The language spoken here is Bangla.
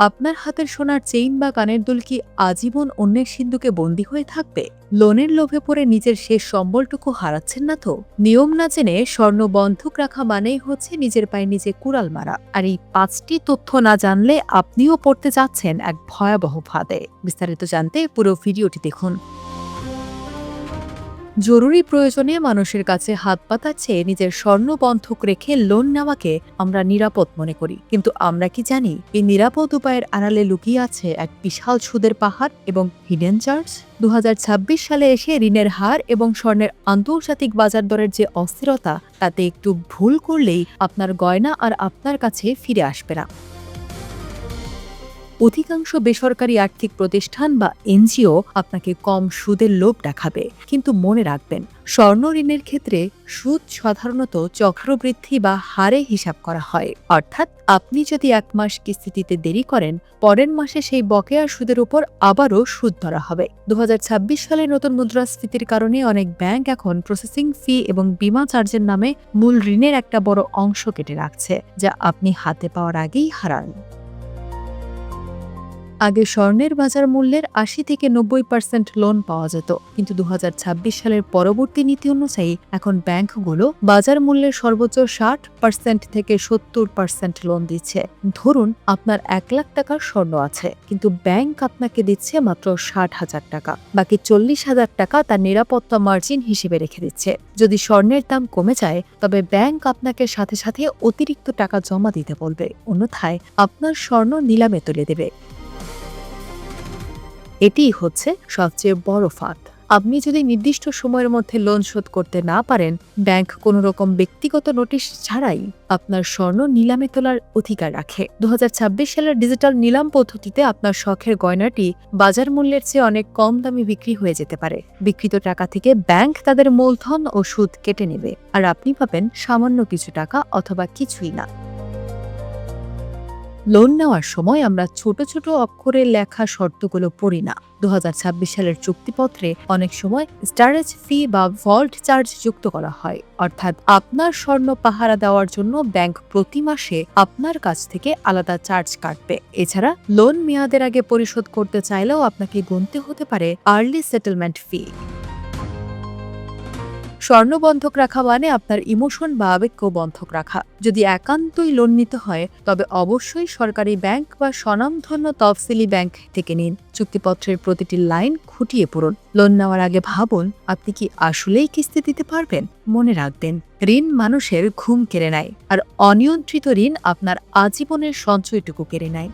আপনার হাতের সোনার চেইন বা কানের দুল কি আজীবন অন্যের সিন্ধুকে বন্দী হয়ে থাকবে? লোনের লোভে পড়ে নিজের শেষ সম্বলটুকু হারাচ্ছেন না তো? নিয়ম না জেনে স্বর্ণ বন্ধক রাখা মানেই হচ্ছে নিজের পায়ে নিজে কুড়াল মারা। আর এই ৫টি তথ্য না জানলে আপনিও পড়তে যাচ্ছেন এক ভয়াবহ ফাঁদে। বিস্তারিত জানতে পুরো ভিডিওটি দেখুন। জরুরি প্রয়োজনে মানুষের কাছে হাত পাতার চেয়ে নিজের স্বর্ণ বন্ধক রেখে লোন নেওয়াকে আমরা নিরাপদ মনে করি, কিন্তু আমরা কি জানি এই নিরাপদ উপায়ের আড়ালে লুকিয়ে আছে এক বিশাল সুদের পাহাড় এবং হিডেন চার্জ? ২০২৬ সালে এসে ঋণের হার এবং স্বর্ণের আন্তর্জাতিক বাজার দরের যে অস্থিরতা, তাতে একটু ভুল করলেই আপনার গয়না আর আপনার কাছে ফিরে আসবে না। অধিকাংশ বেসরকারি আর্থিক প্রতিষ্ঠান বা এনজিও আপনাকে কম সুদের লোভ দেখাবে, কিন্তু মনে রাখবেন, স্বর্ণ ঋণের ক্ষেত্রে সুদ সাধারণত চক্রবৃদ্ধি বা হারে হিসাব করা হয়। অর্থাৎ আপনি যদি ১ মাস কিস্তি দিতে দেরি করেন, পরের মাসে সেই বকেয়া সুদের উপর আবারও সুদ ধরা হবে। ২০২৬ সালে নতুন মুদ্রাস্ফীতির কারণে অনেক ব্যাংক এখন প্রসেসিং ফি এবং বীমা চার্জের নামে মূল ঋণের একটা বড় অংশ কেটে রাখছে, যা আপনি হাতে পাওয়ার আগেই হারান। আগে স্বর্ণের বাজার মূল্যের ৮০ থেকে ৯০% লোন পাওয়া যেত, কিন্তু ২০২৬ সালের পরবর্তী নীতি অনুযায়ী এখন ব্যাংকগুলো বাজার মূল্যের সর্বোচ্চ ৬০% থেকে ৭০% লোন দিচ্ছে। ধরুন আপনার ১ লাখ টাকার স্বর্ণ আছে, কিন্তু ব্যাংক আপনাকে দিচ্ছে মাত্র ৬০,০০০ টাকা। বাকি ৪০,০০০ টাকা তার নিরাপত্তা মার্জিন হিসেবে রেখে দিচ্ছে। যদি স্বর্ণের দাম কমে যায়, তবে ব্যাংক আপনাকে সাথে সাথে অতিরিক্ত টাকা জমা দিতে বলবে, অন্যথায় আপনার স্বর্ণ নিলামে তুলে দেবে। এটিই হচ্ছে সবচেয়ে বড় ফাঁদ। আপনি যদি নির্দিষ্ট সময়ের মধ্যে লোন শোধ করতে না পারেন, ব্যাংক কোনো রকম ব্যক্তিগত নোটিশ ছাড়াই আপনার স্বর্ণ নিলামে তোলার অধিকার রাখে। ২০২৬ সালের ডিজিটাল নিলাম পদ্ধতিতে আপনার শখের গয়নাটি বাজার মূল্যের চেয়ে অনেক কম দামে বিক্রি হয়ে যেতে পারে। বিক্রিত টাকা থেকে ব্যাংক তাদের মূলধন ও সুদ কেটে নেবে, আর আপনি পাবেন সামান্য কিছু টাকা অথবা কিছুই না। লোন নেওয়ার সময় আমরা ছোট ছোট অক্ষরে লেখা শর্তগুলো পড়ি না। ২০২৬ সালের চুক্তিপত্রে অনেক সময় স্টোরেজ ফি বা ভল্ট চার্জ যুক্ত করা হয়, অর্থাৎ আপনার স্বর্ণ পাহারা দেওয়ার জন্য ব্যাংক প্রতি মাসে আপনার কাছ থেকে আলাদা চার্জ কাটবে। এছাড়া লোন মেয়াদের আগে পরিশোধ করতে চাইলেও আপনাকে গুনতে হতে পারে আর্লি সেটেলমেন্ট ফি। স্বর্ণ বন্ধক রাখা মানে আপনার ইমোশন বা আবেগকে বন্ধক রাখা। যদি একান্তই লোন নিতে হয়, তবে অবশ্যই সরকারি ব্যাংক বা স্বনামধন্য তফসিলি ব্যাংক থেকে নিন। চুক্তিপত্রের প্রতিটি লাইন খুঁটিয়ে পড়ুন। লোন নেওয়ার আগে ভাবুন, আপনি কি আসলেই কিস্তি দিতে পারবেন? মনে রাখবেন, ঋণ মানুষের ঘুম কেড়ে নেয়, আর অনিয়ন্ত্রিত ঋণ আপনার আজীবনের সঞ্চয়টুকু কেড়ে নেয়।